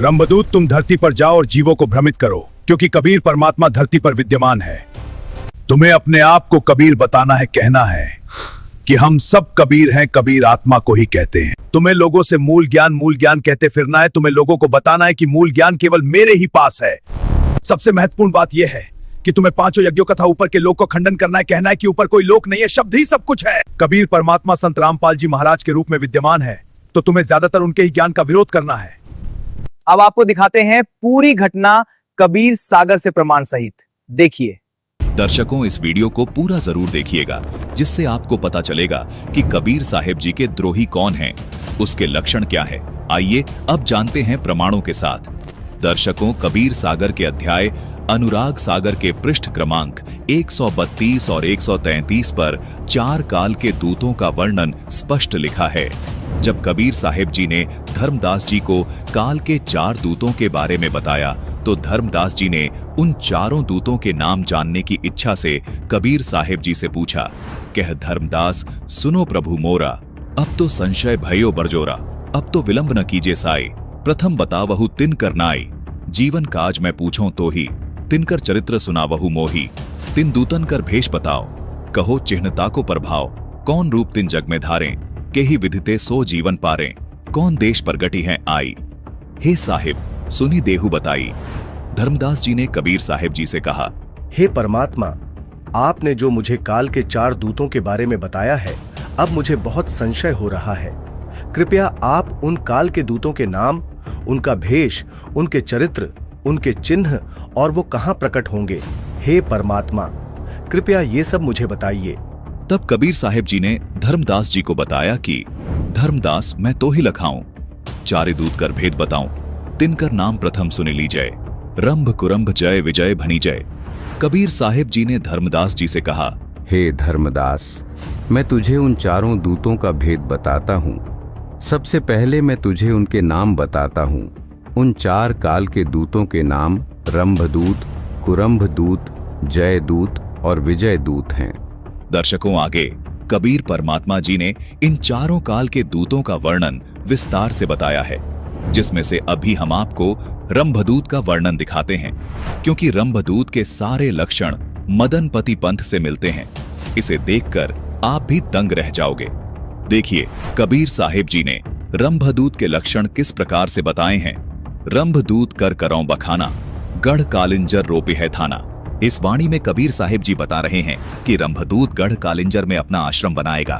रंभदूत, तुम धरती पर जाओ और जीवों को भ्रमित करो, क्योंकि कबीर परमात्मा धरती पर विद्यमान है। तुम्हें अपने आप को कबीर बताना है, कहना है कि हम सब कबीर हैं, कबीर आत्मा को ही कहते हैं। तुम्हें लोगों से मूल ज्ञान कहते फिरना है। तुम्हें लोगों को बताना है कि मूल ज्ञान केवल मेरे ही पास है। सबसे महत्वपूर्ण बात यह है कि तुम्हें पांचों यज्ञों कथा ऊपर के लोक को खंडन करना है, कहना है कि ऊपर कोई लोक नहीं है, शब्द ही सब कुछ है। कबीर परमात्मा संत रामपाल जी महाराज के रूप में विद्यमान है, तो तुम्हें ज्यादातर उनके ही ज्ञान का विरोध करना है। अब आपको दिखाते हैं पूरी घटना कबीर सागर से प्रमाण सहित। देखिए। दर्शकों, इस वीडियो को पूरा जरूर देखिएगा, जिससे आपको पता चलेगा कि कबीर साहिब जी के द्रोही कौन हैं, उसके लक्षण क्या है। आइए अब जानते हैं प्रमाणों के साथ। दर्शकों, कबीर सागर के अध्याय अनुराग सागर के पृष्ठ क्रमांक 132 और 133 पर 4 काल के दूतों का वर्णन स्पष्ट लिखा है। जब कबीर साहिब जी ने धर्मदास जी को काल के 4 दूतों के बारे में बताया, तो धर्मदास जी ने उन चारों दूतों के नाम जानने की इच्छा से कबीर साहिब जी से पूछा। कह धर्मदास, सुनो प्रभु मोरा, अब तो संशय भयो बरजोरा, अब तो विलंब न कीजे साई, प्रथम बतावहु तिन कर नाई, जीवन काज मैं पूछूं तो ही, तिनकर चरित्र सुनावहु मोही, तिन दूतन कर भेष बताओ, कहो चिन्हता को प्रभाव, कौन रूप तिन जग में धारें, के ही विधिते सो जीवन पारें, कौन देश प्रगटी हैं आई, हे साहिब सुनी देहु बताई। धर्मदास जी ने कबीर साहिब जी से कहा, हे परमात्मा, आपने जो मुझे काल के 4 दूतों के बारे में बताया है, अब मुझे बहुत संशय हो रहा है। कृपया आप उन काल के दूतों के नाम, उनका भेष, उनके चरित्र, उनके चिन्ह और वो कहां प्रकट होंगे, हे परमात्मा कृपया ये सब मुझे बताइए। तब कबीर साहिब जी ने धर्मदास जी को बताया कि धर्मदास, मैं तो ही लखाऊं, चारे दूत कर भेद बताऊं, तिनकर नाम प्रथम सुने लीजय, रंभ कुरंभ जय विजय भनी जय। कबीर साहिब जी ने धर्मदास जी से कहा, हे धर्मदास, मैं तुझे उन चारों दूतों का भेद बताता हूँ। सबसे पहले मैं तुझे उनके नाम बताता हूँ। उन 4 काल के दूतों के नाम रंभदूत, कुरंभदूत, जयदूत और विजयदूत हैं। दर्शकों, आगे कबीर परमात्मा जी ने इन चारों काल के दूतों का वर्णन विस्तार से बताया है, जिसमें से अभी हम आपको रंभदूत का वर्णन दिखाते हैं, क्योंकि रंभदूत के सारे लक्षण मदनपति पंथ से मिलते हैं। इसे देखकर आप भी दंग रह जाओगे। देखिए, कबीर साहिब जी ने रंभदूत के लक्षण किस प्रकार से बताए हैं। रंभदूत कर करौं बखाना, गढ़ कालिंजर रोपे है थाना। इस वाणी में कबीर साहिब जी बता रहे हैं कि रंभदूत गढ़ कालिंजर में अपना आश्रम बनाएगा।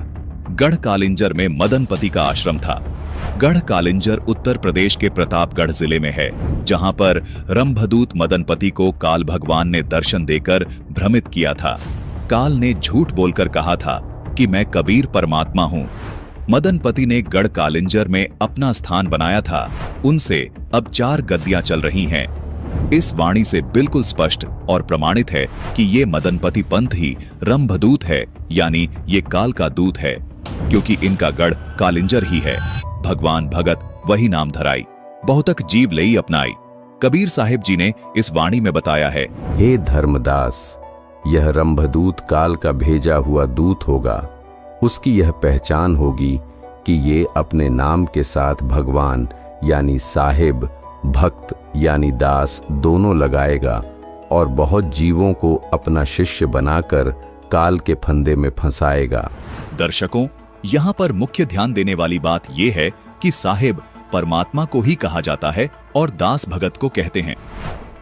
गढ़ कालिंजर में मदनपति का आश्रम था। गढ़ कालिंजर उत्तर प्रदेश के प्रतापगढ़ जिले में है, जहां पर रंभदूत मदनपति को काल भगवान ने दर्शन देकर भ्रमित किया था। काल ने झूठ बोलकर कहा था कि मैं कबीर परमात्मा हूं। मदनपति ने गढ़ कालिंजर में अपना स्थान बनाया था। उनसे अब 4 गद्दियां चल रही हैं। इस वाणी से बिल्कुल स्पष्ट और प्रमाणित है कि ये मदनपति पंथ ही रंभदूत है, यानी ये काल का दूत है, क्योंकि इनका गढ़ कालिंजर ही है। भगवान भगत वही नाम धराई, बहुतक जीव लई अपनाई। कबीर साहिब जी ने इस वाणी में बताया है, हे धर्मदास, यह रंभदूत काल का भेजा हुआ दूत होगा। उसकी यह पहचान होगी कि ये अपने नाम के साथ भगवान यानी साहिब, भक्त यानी दास दोनों लगाएगा और बहुत जीवों को अपना शिष्य बनाकर काल के फंदे में फंसाएगा। दर्शकों, यहाँ पर मुख्य ध्यान देने वाली बात यह है कि साहिब परमात्मा को ही कहा जाता है और दास भगत को कहते हैं।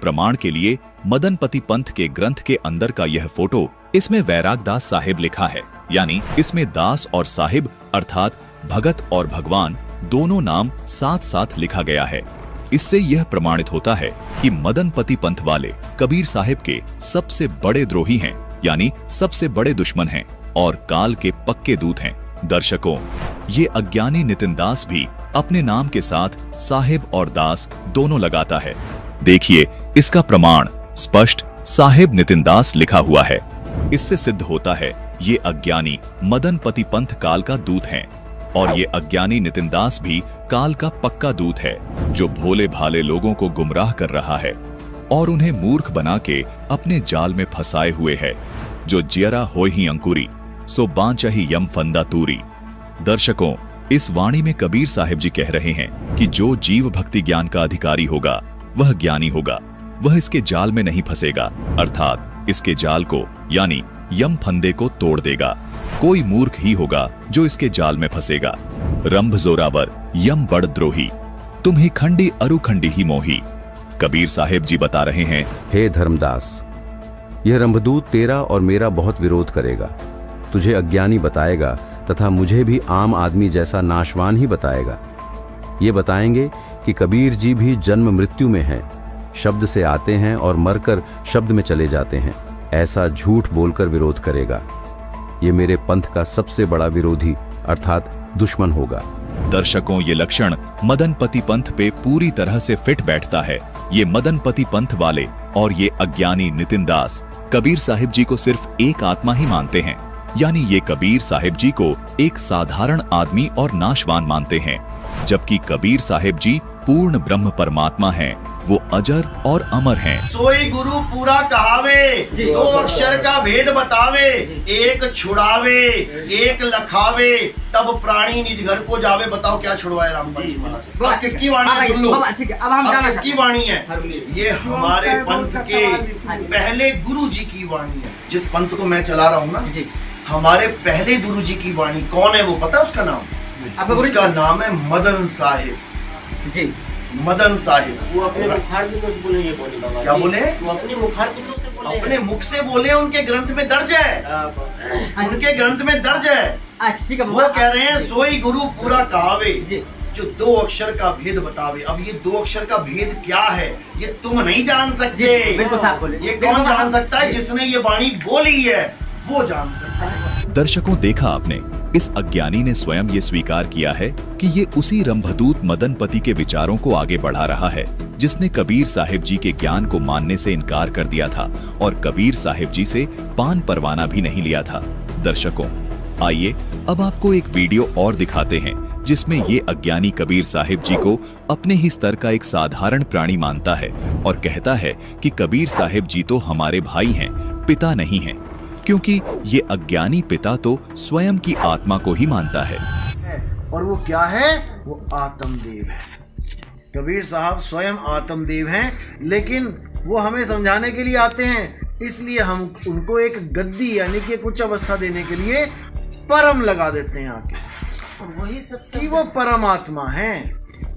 प्रमाण के लिए मदनपति पंथ के ग्रंथ के अंदर का यह फोटो, इसमें वैराग दास साहिब लिखा है, यानी इसमें दास और साहिब अर्थात भगत और भगवान दोनों नाम साथ साथ लिखा गया है। इससे यह प्रमाणित होता है कि मदनपति पंथ वाले कबीर साहिब के सबसे बड़े द्रोही हैं, यानी सबसे बड़े दुश्मन हैं और काल के पक्के दूत हैं। दर्शकों, ये अज्ञानी नितिन दास भी अपने नाम के साथ साहिब और दास दोनों लगाता है। देखिए, इसका प्रमाण स्पष्ट साहिब नितिन दास लिखा हुआ है। इससे सिद्ध होता है ये अज्ञानी मदनपति पंथ काल का दूत हैं और ये अज्ञानी नितिन दास भी काल का पक्का दूत है, जो भोले भाले लोगों को गुमराह कर रहा है और उन्हें मूर्ख बना के अपने जाल में फंसाए हुए है। जो जियरा होय ही अंकुरी, सो बांचा ही यम फंदा तूरी। दर्शकों, इस वाणी में कबीर साहिब जी कह रहे हैं कि जो जीव भक्ति ज्ञान का अधिकारी होगा वह ज्ञानी होगा, वह इसके जाल में नहीं फंसेगा, अर्थात इसके जाल को यानी यम फंदे को तोड़ देगा। कोई मूर्ख ही होगा जो इसके जाल में फंसेगा। रंभ जोरावर यम बड़ द्रोही, तुम ही खंडी अरुखंडी ही मोही। कबीर साहिब जी बता रहे हैं, हे धर्मदास, यह रंभदूत तेरा और मेरा बहुत विरोध करेगा, तुझे अज्ञानी बताएगा तथा मुझे भी आम आदमी जैसा नाशवान ही बताएगा। ये बताएंगे कि कबीर जी भी जन्म मृत्यु में हैं, शब्द से आते हैं और मरकर शब्द में चले जाते हैं, ऐसा झूठ बोलकर विरोध करेगा। ये मेरे पंथ का सबसे बड़ा विरोधी अर्थात दुश्मन होगा। दर्शकों, ये लक्षण मदनपति पंथ पे पूरी तरह से फिट बैठता है। ये मदनपति पंथ वाले और ये अज्ञानी नितिन दास कबीर साहिब जी को सिर्फ एक आत्मा ही मानते हैं, यानी ये कबीर साहिब जी को एक साधारण आदमी और नाशवान मानते हैं, जबकि कबीर साहिब जी पूर्ण ब्रह्म परमात्मा हैं, वो अजर और अमर हैं। सोई गुरु पूरा कहावे, दो अक्षर का भेद बतावे, एक छुड़ावे एक लखावे, तब प्राणी निज घर को जावे। बताओ क्या छुड़वाए रामपाल महाराज? अब किसकी वाणी है? सुन लो, अब किसकी वाणी है? ये हमारे पंथ के पहले गुरु जी की वाणी है। जिस पंथ को मैं चला रहा हूँ ना, हमारे पहले गुरु जी की वाणी। कौन है वो पता है उसका नाम? उसका नाम है मदन साहिब जी, मदन साहिब। वो अपने मुखार की से बोले, ये बोले बाबा। क्या बोले? वो अपने मुखार की से बोले, अपने मुख से बोले, उनके ग्रंथ में दर्ज है, उनके ग्रंथ में दर्ज है। अच्छा ठीक है। वो कह रहे हैं सोई गुरु पूरा कहावे, जो दो अक्षर का भेद बतावे। अब ये दो अक्षर का भेद क्या है ये तुम नहीं जान सकते। बिल्कुल साफ बोले। ये कौन जान सकता है? जिसने ये वाणी बोली है वो जान सकता है। दर्शकों, देखा आपने, इस अज्ञानी ने स्वयं ये स्वीकार किया है कि ये उसी रंभदूत मदनपति के विचारों को आगे बढ़ा रहा है जिसने कबीर साहिब जी के ज्ञान को मानने से इनकार कर दिया था और कबीर साहिब जी से पान परवाना भी नहीं लिया था। दर्शकों, आइए अब आपको एक वीडियो और दिखाते हैं जिसमें ये अज्ञानी कबीर साहिब जी को अपने ही स्तर का एक साधारण प्राणी मानता है और कहता है कि कबीर साहिब जी तो हमारे भाई हैं, पिता नहीं हैं, क्योंकि ये अज्ञानी पिता तो स्वयं की आत्मा को ही मानता है। और वो क्या है? वो आत्मदेव है। कबीर साहब स्वयं आत्मदेव हैं, लेकिन वो हमें समझाने के लिए आते हैं, इसलिए हम उनको एक गद्दी यानी कि एक उच्च अवस्था देने के लिए परम लगा देते हैं आके। वही सत्य कि वो परमात्मा है,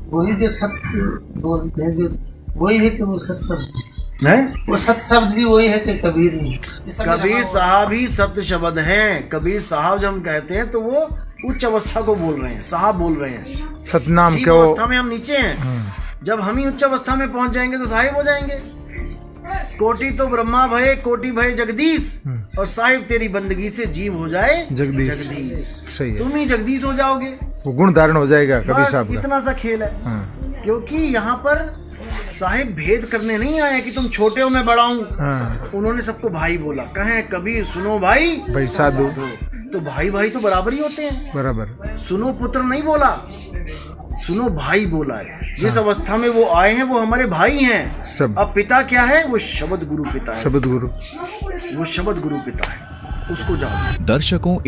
वही जो सत्य बोलते हैं, जो वही है कि वो सत्संग है। वो सत्य शब्द भी वही है कि कबीर ही। कबीर साहब ही सत्य शब्द हैं। कबीर साहब जब हम कहते हैं तो वो उच्च अवस्था को बोल रहे हैं, साहब बोल रहे हैं। सतनाम ठीक अवस्था में हम नीचे हैं, जब हम ही उच्च अवस्था में पहुंच जाएंगे तो साहिब हो जाएंगे। कोटि तो ब्रह्मा भय, कोटि भय जगदीश, और साहिब तेरी बंदगी से जीव हो जाए जगदीश। सही है, तुम ही जगदीश हो जाओगे, वो गुण धारण हो जाएगा कबीर साहब का। इतना सा खेल है। क्योंकि यहाँ पर साहिब भेद करने नहीं आया कि तुम छोटे हो मैं बड़ा हूँ। उन्होंने सबको भाई बोला। कहें कबीर सुनो भाई, भाई साधु, तो भाई भाई तो बराबर ही होते हैं। बराबर। सुनो पुत्र नहीं बोला, सुनो भाई बोला है। जिस अवस्था में वो आए हैं वो हमारे भाई हैं। सब। अब पिता क्या है? वो शब्द गुरु पिता है। शब्द गुरु, वो शब्द गुरु पिता है, उसको जानो। दर्शकों,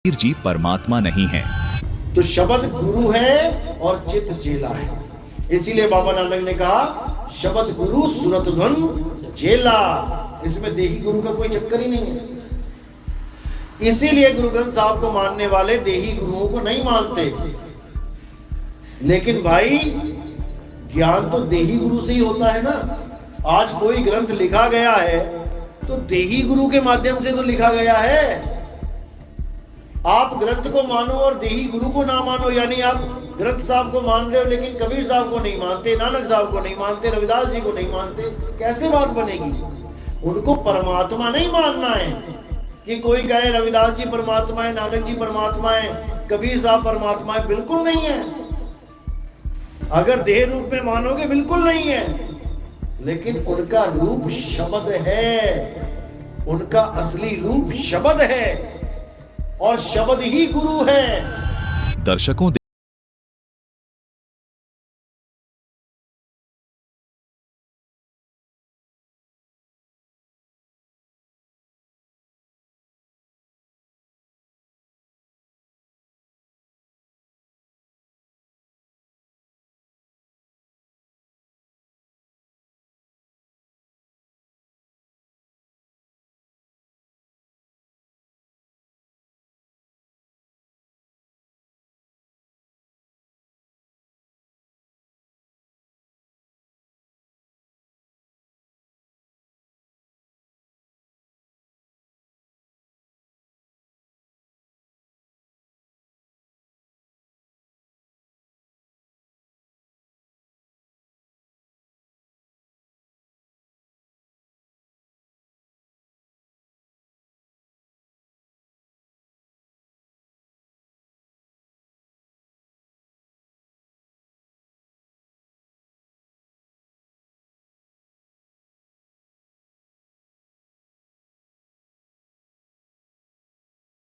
कबीर जी परमात्मा नहीं है। तो शब्द गुरु है और चित्त चेला है। इसीलिए बाबा नानक ने कहा शब्द गुरु सुरत धन जेला। इसमें देही गुरु का कोई चक्कर ही नहीं है। इसीलिए गुरु ग्रंथ साहब को मानने वाले देही गुरुओं को नहीं मानते। लेकिन भाई ज्ञान तो देही गुरु से ही होता है ना। आज कोई ग्रंथ लिखा गया है तो देही गुरु के माध्यम से तो लिखा गया है। आप ग्रंथ को मानो और देही गुरु को ना मानो, यानी आप ग्रंथ साहब को मान रहे हो लेकिन कबीर साहब को नहीं मानते, नानक साहब को नहीं मानते, रविदास जी को नहीं मानते, कैसे बात बनेगी? उनको परमात्मा नहीं मानना है कि कोई कहे रविदास जी परमात्मा है, नानक जी परमात्मा है, कबीर साहब परमात्मा है, बिल्कुल नहीं है। अगर देह रूप में मानोगे बिल्कुल नहीं है, लेकिन उनका रूप शब्द है, उनका असली रूप शब्द है और शब्द ही गुरु है। दर्शकों,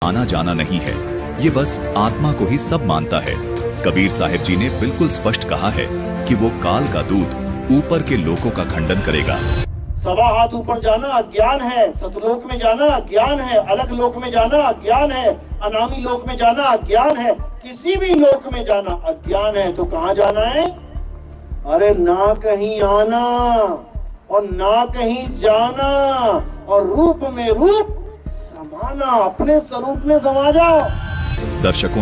आना जाना नहीं है, ये बस आत्मा को ही सब मानता है। कबीर साहिब जी ने बिल्कुल स्पष्ट कहा है कि वो काल का दूत ऊपर के लोकों का खंडन करेगा। सवा हाथ ऊपर जाना अज्ञान है, सतलोक में जाना अज्ञान है, अलग लोक में जाना अज्ञान है, अनामी लोक में जाना अज्ञान है, किसी भी लोक में जाना अज्ञान है। तो कहाँ जाना है? अरे ना कहीं आना और ना कहीं जाना, और रूप में रूप समाना, अपने स्वरूप में समा जाओ। दर्शकों,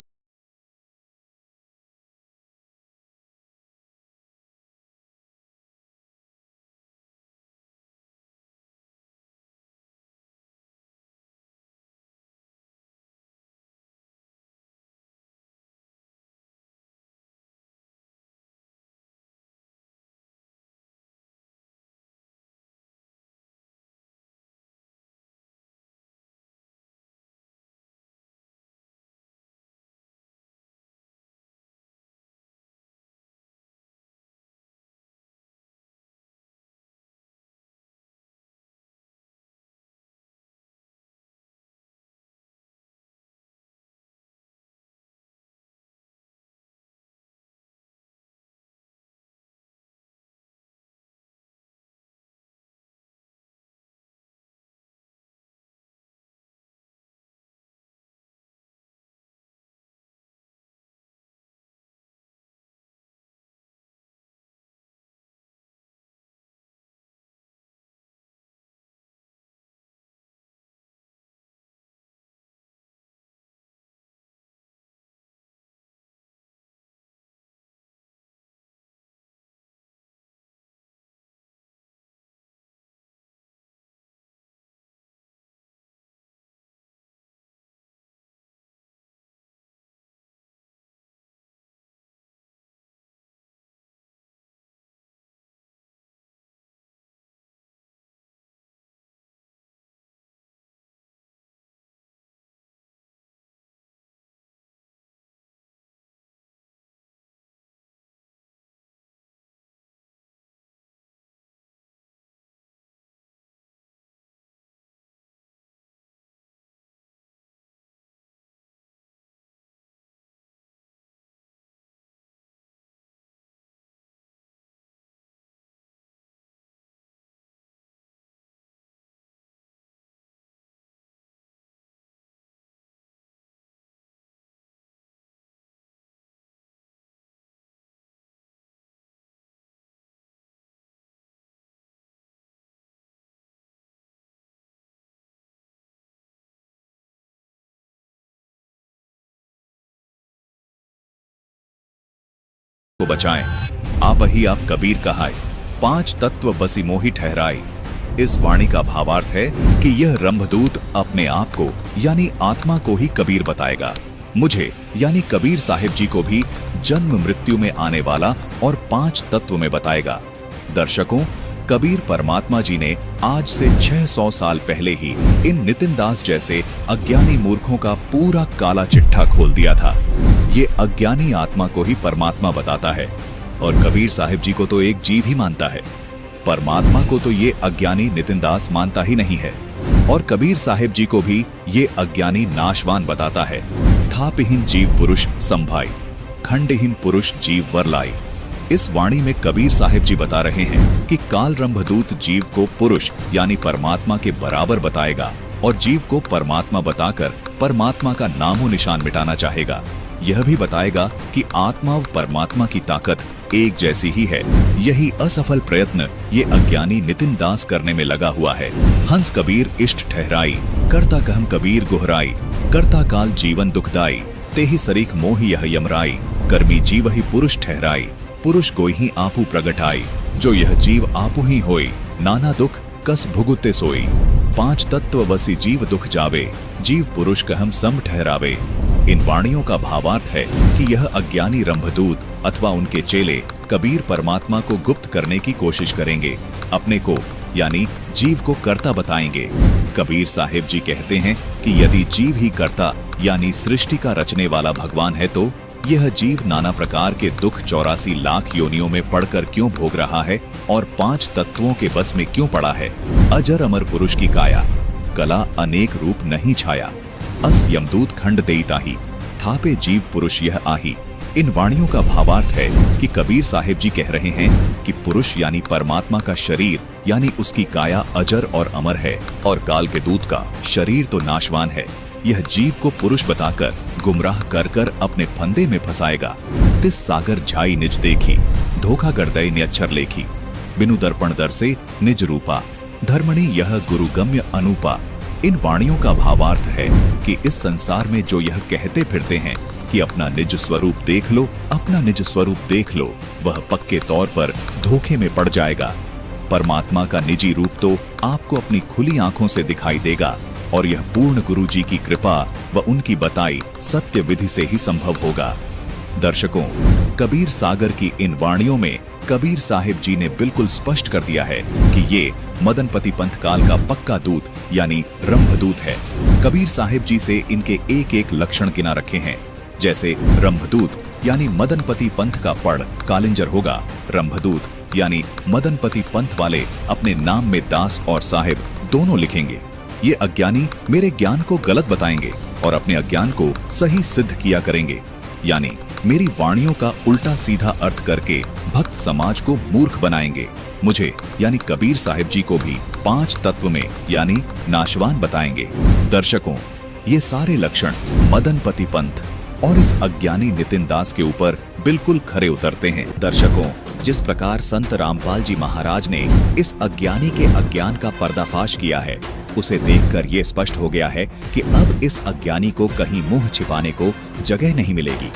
को बचाएं। आप ही आप कबीर कहाय, 5 तत्व बसी मोहि ठहराई। इस वाणी का भावार्थ है कि यह रंभदूत अपने आप को यानी आत्मा को ही कबीर बताएगा, मुझे यानी कबीर साहिब जी को भी जन्म मृत्यु में आने वाला और 5 तत्व में बताएगा। दर्शकों, कबीर परमात्मा जी ने आज से 600 साल पहले ही इन नितिन दास जैसे अज्ञानी मूर्खों का पूरा काला चिट्ठा खोल दिया था। ये अज्ञानी आत्मा को ही परमात्मा बताता है और कबीर साहिब जी को तो एक जीव ही मानता है। परमात्मा को तो ये अज्ञानी नितिन दास मानता ही नहीं है और कबीर साहिब जी को भी ये अज्ञानी नाशवान बताता है। थापहीन जीव पुरुष संभाई, खंडहीन पुरुष जीव वरलाई। इस वाणी में कबीर साहिब जी बता रहे हैं कि काल रंभदूत जीव को पुरुष यानी परमात्मा के बराबर बताएगा और जीव को परमात्मा बताकर परमात्मा का नामो निशान मिटाना चाहेगा। यह भी बताएगा कि आत्मा व परमात्मा की ताकत एक जैसी ही है। यही असफल प्रयत्न ये अज्ञानी नितिन दास करने में लगा हुआ है। हंस कबीर इष्ट ठहराई, करता कहम कबीर गुहराई। करता काल जीवन दुखदाई, तेहि सरीख मोहि यह यमराई। कर्मी जीव ही पुरुष ठहराई, पुरुष कोई ही आपू प्रगटाई। जो यह जीव आपू ही होई, नाना दुख कस भुगुते सोई। 5 तत्व बसी जीव दुख जावे, जीव पुरुष कहम सम ठहरावे। इन वाणियों का भावार्थ है कि यह अज्ञानी रंभदूत अथवा उनके चेले कबीर परमात्मा को गुप्त करने की कोशिश करेंगे, अपने को यानी जीव को कर्ता बताएंगे। कबीर साहिब जी कहते हैं कि यदि जीव ही कर्ता यानी सृष्टि का रचने वाला भगवान है तो यह जीव नाना प्रकार के दुख 84 लाख योनियों में पड़कर क्यों भोग रहा है और 5 तत्वों के बस में क्यों पड़ा है। अजर अमर पुरुष की काया, कला अनेक रूप नहीं छाया। अस यमदूत खंड देता ही, थापे जीव पुरुष यह आही। इन वाणियों का भावार्थ है कि कबीर साहिब जी कह रहे हैं कि पुरुष यानी परमात्मा का शरीर यानी उसकी काया अजर और अमर है और काल के दूत का शरीर तो नाशवान है। यह जीव को पुरुष बताकर गुमराह कर कर अपने फंदे में फंसाएगा। तिस सागर झाई निज देखी, धोखा गर्दय ने अक्षर लेखी। बिनु दर्पण दर से निज रूपा, धर्मणि यह गुरुगम्य अनूपा। इन वाणियों का भावार्थ है कि इस संसार में जो यह कहते फिरते हैं कि अपना निज स्वरूप देख लो, अपना निज स्वरूप देख लो, वह पक्के तौर पर धोखे में पड़ जाएगा। परमात्मा का निजी रूप तो आपको अपनी खुली आंखों से दिखाई देगा और यह पूर्ण गुरु जी की कृपा व उनकी बताई सत्य विधि से ही संभव होगा। दर्शकों, कबीर सागर की इन वाणियों में कबीर साहिब जी ने बिल्कुल स्पष्ट कर दिया है कि ये मदनपति पंथ काल का पक्का दूत यानी रंभदूत है। कबीर साहिब जी से इनके एक एक लक्षण गिना रखे हैं, जैसे रंभदूत यानी मदनपति पंथ का पढ़ कालिंजर होगा। रंभदूत यानी मदनपति पंथ वाले अपने नाम में दास और साहिब दोनों लिखेंगे। ये अज्ञानी मेरे ज्ञान को गलत बताएंगे और अपने अज्ञान को सही सिद्ध किया करेंगे, यानी मेरी वाणियों का उल्टा सीधा अर्थ करके भक्त समाज को मूर्ख बनाएंगे। मुझे यानी कबीर साहिब जी को भी 5 तत्व में यानी नाशवान बताएंगे। दर्शकों, ये सारे लक्षण मदनपति पंथ और इस अज्ञानी नितिन दास के ऊपर बिल्कुल खरे उतरते हैं। दर्शकों, जिस प्रकार संत रामपाल जी महाराज ने इस अज्ञानी के अज्ञान का पर्दाफाश किया है, उसे देखकर ये स्पष्ट हो गया है कि अब इस अज्ञानी को कहीं मुंह छिपाने को जगह नहीं मिलेगी।